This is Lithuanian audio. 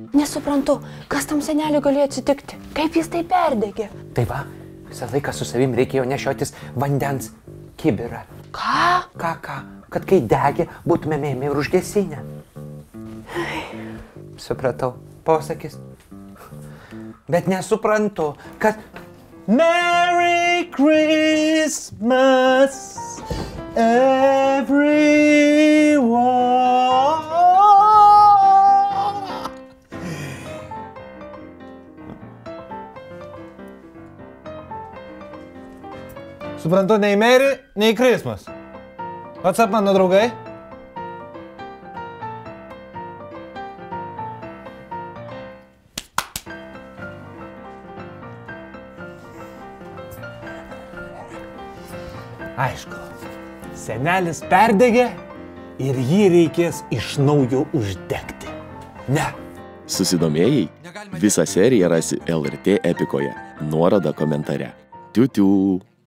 Nesuprantu, kas tam seneliui galėjo atsitikti. Kaip jis tai perdegė? Tai va, visą laiką su savim reikėjo nešiotis vandens kibirą. Ką? Ką? Kad kai degė, būtumėme ėmę ir užgesinę. Supratau, posakis. Bet nesuprantu, kad Merry Christmas, everyone. Suprantu, nei Merry, nei Christmas. What's up, mano draugai? Aišku, senelis perdegė ir jį reikės iš naujo uždegti. Ne. Susidomėjai? Visą seriją rasi LRT Epikoje. Nuoroda komentare. Tiu-tiu.